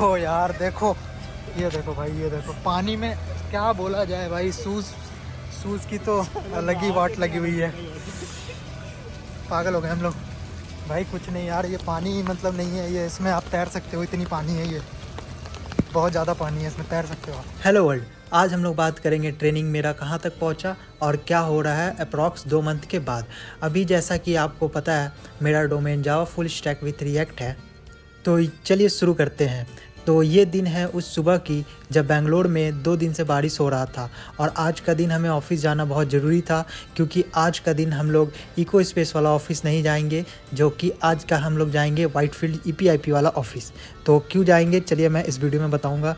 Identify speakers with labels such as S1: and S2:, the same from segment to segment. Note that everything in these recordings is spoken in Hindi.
S1: ओ यार देखो, ये देखो भाई, ये देखो पानी में क्या बोला जाए भाई। सूज की तो अलग ही वाट लगी हुई है। पागल हो गए हम लोग भाई। कुछ नहीं यार, ये पानी मतलब नहीं है ये, इसमें आप तैर सकते हो, इतनी पानी है ये, बहुत ज़्यादा पानी है इसमें, तैर सकते हो आप। हेलो वर्ल्ड, आज हम लोग बात करेंगे ट्रेनिंग मेरा कहाँ तक पहुँचा और क्या हो रहा है अप्रॉक्स 2 मंथ के बाद। अभी जैसा कि आपको पता है मेरा domain Java full stack with react है। तो चलिए शुरू करते हैं। तो ये दिन है उस सुबह की जब बेंगलोर में 2 दिन से बारिश हो रहा था और आज का दिन हमें ऑफिस जाना बहुत ज़रूरी था, क्योंकि आज का दिन हम लोग इको स्पेस वाला ऑफिस नहीं जाएंगे, जो कि आज का हम लोग जाएंगे वाइटफील्ड EPIP वाला ऑफिस। तो क्यों जाएंगे चलिए मैं इस वीडियो में बताऊंगा।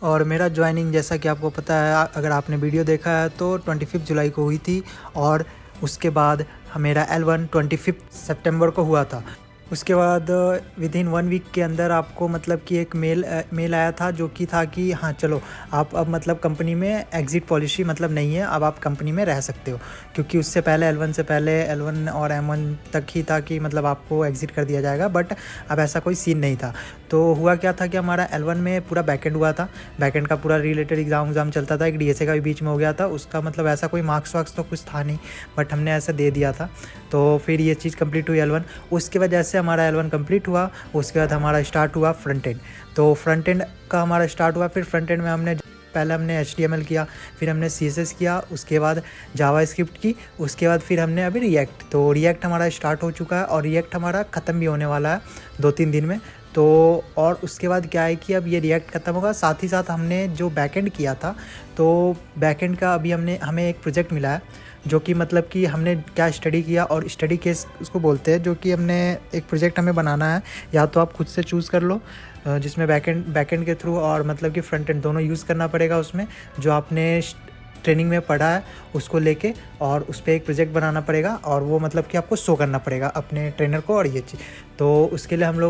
S1: और मेरा ज्वाइनिंग जैसा कि आपको पता है, अगर आपने वीडियो देखा है तो 25 जुलाई को हुई थी और उसके बाद मेरा L1 25 सितंबर को हुआ था। उसके बाद विद इन 1 वीक के अंदर आपको मतलब कि एक मेल आया था, जो कि था कि हाँ चलो आप अब मतलब कंपनी में एग्ज़िट पॉलिसी मतलब नहीं है, अब आप कंपनी में रह सकते हो। क्योंकि उससे पहले L1 से पहले L1 और M1 तक ही था कि मतलब आपको एग्ज़िट कर दिया जाएगा, बट अब ऐसा कोई सीन नहीं था। तो हुआ क्या था कि हमारा L1 में पूरा बैकएंड हुआ था, बैकएंड का पूरा रिलेटेड एग्ज़ाम चलता था, एक DSA का भी बीच में हो गया था। उसका मतलब ऐसा कोई मार्क्स वार्क्स तो कुछ था नहीं, बट हमने ऐसा दे दिया था। तो फिर ये चीज़ कंप्लीट हुई L1। उसके वजह से हमारा L1 कंप्लीट हुआ। उसके बाद हमारा स्टार्ट हुआ फ्रंट एंड। तो फ्रंट एंड का हमारा स्टार्ट हुआ। फिर फ्रंट एंड में हमने पहले हमने HTML किया, फिर हमने CSS किया, उसके बाद जावास्क्रिप्ट की, उसके बाद फिर हमने अभी रिएक्ट। तो रिएक्ट हमारा स्टार्ट हो चुका है और रिएक्ट हमारा ख़त्म भी होने वाला है 2-3 दिन में। तो और उसके बाद क्या है कि अब ये रिएक्ट ख़त्म होगा, साथ ही साथ हमने जो बैकएंड किया था, तो बैकएंड का अभी हमें एक प्रोजेक्ट मिला है, जो कि मतलब कि हमने क्या स्टडी किया, और स्टडी केस उसको बोलते हैं, जो कि हमने एक प्रोजेक्ट हमें बनाना है, या तो आप खुद से चूज़ कर लो, जिसमें बैकएंड के थ्रू और मतलब कि फ्रंट एंड दोनों यूज़ करना पड़ेगा। उसमें जो आपने ट्रेनिंग में पढ़ा है उसको लेके और उस पर एक प्रोजेक्ट बनाना पड़ेगा, और वो मतलब कि आपको शो करना पड़ेगा अपने ट्रेनर को और ये चीज़। तो उसके लिए हम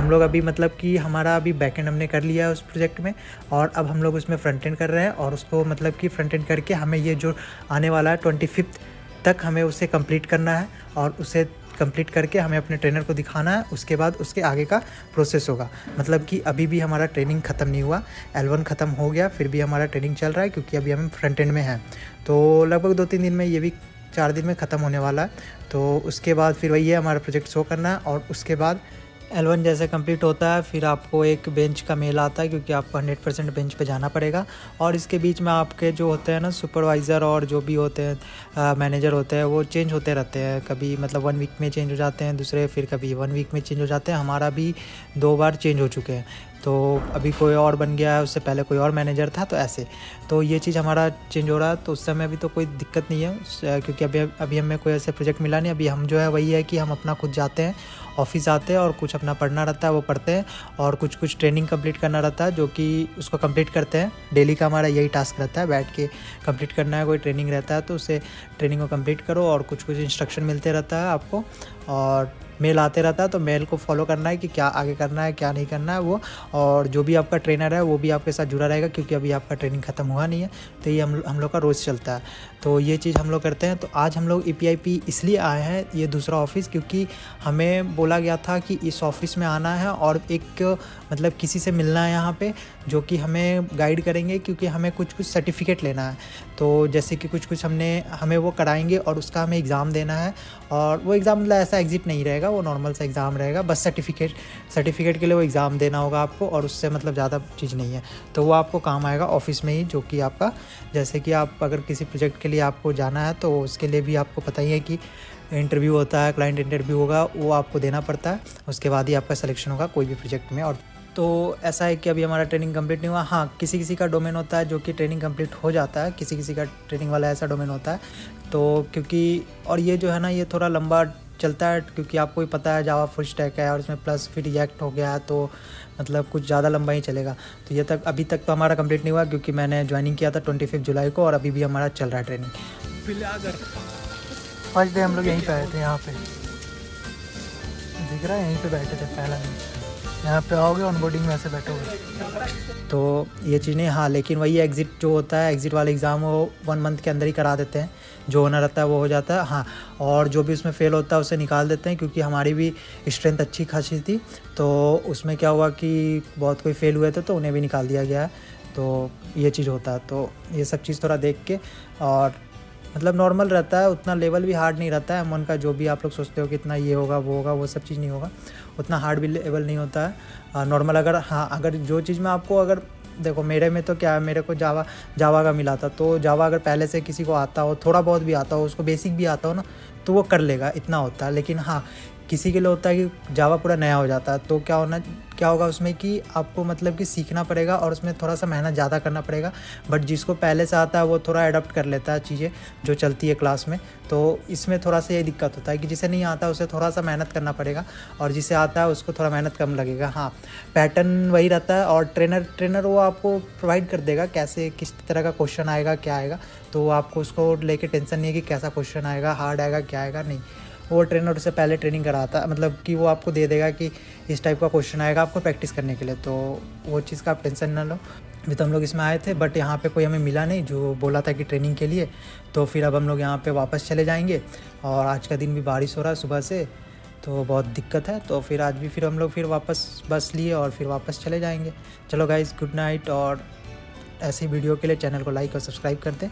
S1: लोग अभी मतलब कि हमारा अभी बैकएंड हमने कर लिया है उस प्रोजेक्ट में, और अब हम लोग उसमें फ्रंट एंड कर रहे हैं, और उसको मतलब कि फ्रंट एंड करके हमें ये जो आने वाला है 25 तक हमें उसे कंप्लीट करना है, और उसे कंप्लीट करके हमें अपने ट्रेनर को दिखाना है। उसके बाद उसके आगे का प्रोसेस होगा। मतलब कि अभी भी हमारा ट्रेनिंग ख़त्म नहीं हुआ, L1 ख़त्म हो गया, फिर भी हमारा ट्रेनिंग चल रहा है, क्योंकि अभी हम फ्रंट एंड में हैं। तो लगभग 2-3 दिन में, ये भी 4 दिन में ख़त्म होने वाला है। तो उसके बाद फिर वही है, हमारा प्रोजेक्ट शो करना है, और उसके बाद L1 जैसे कंप्लीट होता है फिर आपको एक बेंच का मेल आता है, क्योंकि आपको 100% बेंच पे जाना पड़ेगा। और इसके बीच में आपके जो होते हैं ना सुपरवाइज़र और जो भी होते हैं मैनेजर होते हैं, वो चेंज होते रहते हैं। कभी मतलब 1 वीक में चेंज हो जाते हैं दूसरे, फिर कभी 1 वीक में चेंज हो जाते हैं। हमारा भी 2 बार चेंज हो चुके हैं। तो अभी कोई और बन गया है, उससे पहले कोई और मैनेजर था, तो ऐसे। तो ये चीज़ हमारा चेंज हो रहा है। तो उस समय अभी तो कोई दिक्कत नहीं है, क्योंकि अभी हमें कोई ऐसे प्रोजेक्ट मिला नहीं। अभी हम जो है वही है कि हम अपना खुद जाते हैं, ऑफिस आते हैं, और कुछ अपना पढ़ना रहता है वो पढ़ते हैं, और कुछ ट्रेनिंग कंप्लीट करना रहता है, जो कि उसको कंप्लीट करते हैं। डेली का हमारा यही टास्क रहता है, बैठ के कंप्लीट करना है। कोई ट्रेनिंग रहता है तो उसे ट्रेनिंग को कंप्लीट करो, और कुछ इंस्ट्रक्शन मिलते रहता है आपको, और मेल आते रहता है। तो मेल को फॉलो करना है कि क्या आगे करना है क्या नहीं करना है वो, और जो भी आपका ट्रेनर है वो भी आपके साथ जुड़ा रहेगा, क्योंकि अभी आपका ट्रेनिंग ख़त्म हुआ नहीं है। तो ये हम लोग का रोज़ चलता है। तो ये चीज़ हम लोग करते हैं। तो आज हम लोग EPIP इसलिए आए हैं, ये दूसरा ऑफिस, क्योंकि हमें बोला गया था कि इस ऑफिस में आना है और एक मतलब किसी से मिलना है यहाँ पे, जो कि हमें गाइड करेंगे, क्योंकि हमें कुछ सर्टिफिकेट लेना है। तो जैसे कि कुछ हमें वो कराएंगे, और उसका हमें एग्ज़ाम देना है। और वो एग्ज़ाम मतलब ऐसा एग्ज़िट नहीं रहेगा, वो नॉर्मल सा एग्ज़ाम रहेगा, बस सर्टिफिकेट के लिए वो एग्ज़ाम देना होगा आपको, और उससे मतलब ज़्यादा चीज़ नहीं है। तो वो आपको काम आएगा ऑफिस में ही, जो कि आपका जैसे कि आप अगर किसी प्रोजेक्ट के लिए आपको जाना है, तो उसके लिए भी आपको पता ही है कि इंटरव्यू होता है, क्लाइंट इंटरव्यू होगा, वो आपको देना पड़ता है। उसके बाद ही आपका सिलेक्शन होगा कोई भी प्रोजेक्ट में। और तो ऐसा है कि अभी हमारा ट्रेनिंग कंप्लीट नहीं हुआ। हाँ, किसी का डोमेन होता है जो कि ट्रेनिंग कंप्लीट हो जाता है, किसी का ट्रेनिंग वाला ऐसा डोमेन होता है। तो क्योंकि और ये जो है ना, ये थोड़ा लंबा चलता है, क्योंकि आपको ही पता है जावा फुल स्टैक है, और इसमें प्लस फिर रिएक्ट हो गया है, तो मतलब कुछ ज़्यादा लंबा ही चलेगा। तो ये अभी तक तो हमारा कंप्लीट नहीं हुआ, क्योंकि मैंने ज्वाइनिंग किया था 25 जुलाई को, और अभी भी हमारा चल रहा है ट्रेनिंग। फर्स्ट डे हम लोग यहीं पे आए थे, यहाँ पे दिख रहा है, यहीं पे बैठे थे पहला दिन। यहाँ पे आओगे ऑनबोर्डिंग में ऐसे बैठोगे तो ये चीज़ नहीं। हाँ लेकिन वही एग्ज़िट जो होता है, एग्ज़िट वाला एग्ज़ाम वो 1 मंथ के अंदर ही करा देते हैं, जो होना रहता है वो हो जाता है। हाँ और जो भी उसमें फ़ेल होता है उसे निकाल देते हैं, क्योंकि हमारी भी स्ट्रेंथ अच्छी खासी थी, तो उसमें क्या हुआ कि बहुत कोई फ़ेल हुए थे तो उन्हें भी निकाल दिया गया है। तो ये चीज़ होता है। तो ये सब चीज़ थोड़ा देख के, और मतलब नॉर्मल रहता है, उतना लेवल भी हार्ड नहीं रहता है M1 का। जो भी आप लोग सोचते हो कि इतना ये होगा वो होगा, वो सब चीज़ नहीं होगा, उतना हार्ड भी लेवल नहीं होता है, नॉर्मल। अगर हाँ अगर जो चीज़ में आपको, अगर देखो मेरे में तो क्या है, मेरे को जावा का मिला था, तो जावा अगर पहले से किसी को आता हो, थोड़ा बहुत भी आता हो, उसको बेसिक भी आता हो ना, तो वो कर लेगा, इतना होता है। लेकिन हाँ किसी के लिए होता है कि जावा पूरा नया हो जाता है, तो क्या होगा उसमें कि आपको मतलब कि सीखना पड़ेगा और उसमें थोड़ा सा मेहनत ज़्यादा करना पड़ेगा। बट जिसको पहले से आता है वो थोड़ा अडॉप्ट कर लेता है चीज़ें जो चलती है क्लास में। तो इसमें थोड़ा सा ये दिक्कत होता है कि जिसे नहीं आता उसे थोड़ा सा मेहनत करना पड़ेगा, और जिसे आता है उसको थोड़ा मेहनत कम लगेगा। हाँ पैटर्न वही रहता है, और ट्रेनर वो आपको प्रोवाइड कर देगा कैसे किस तरह का क्वेश्चन आएगा, क्या आएगा। तो आपको उसको लेके टेंशन नहीं है कि कैसा क्वेश्चन आएगा, हार्ड आएगा, क्या आएगा, नहीं। वो ट्रेनर से पहले ट्रेनिंग कराता है, मतलब कि वो आपको दे देगा कि इस टाइप का क्वेश्चन आएगा आपको प्रैक्टिस करने के लिए, तो वो चीज़ का आप टेंशन ना लो। अभी तो हम लोग इसमें आए थे, बट यहाँ पे कोई हमें मिला नहीं जो बोला था कि ट्रेनिंग के लिए, तो फिर अब हम लोग यहाँ पे वापस चले जाएंगे। और आज का दिन भी बारिश हो रहा है सुबह से, तो बहुत दिक्कत है। तो फिर आज भी फिर हम लोग फिर वापस बस लिए और फिर वापस चले जाएंगे। चलो गाइज़ गुड नाइट, और ऐसी वीडियो के लिए चैनल को लाइक और सब्सक्राइब कर दें।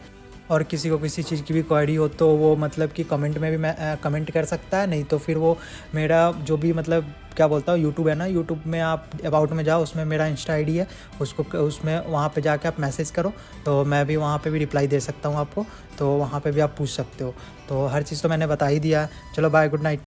S1: और किसी को किसी चीज़ की भी क्वेरी हो तो वो मतलब कि कमेंट में भी मैं कमेंट कर सकता है, नहीं तो फिर वो मेरा जो भी मतलब क्या बोलता हूँ, यूट्यूब है ना, यूट्यूब में आप अबाउट में जाओ, उसमें मेरा इंस्टा आईडी है, उसमें वहाँ पे जाके आप मैसेज करो, तो मैं भी वहाँ पे भी रिप्लाई दे सकता हूँ आपको, तो वहाँ पे भी आप पूछ सकते हो। तो हर चीज़ तो मैंने बता ही दिया। चलो बाय, गुड नाइट।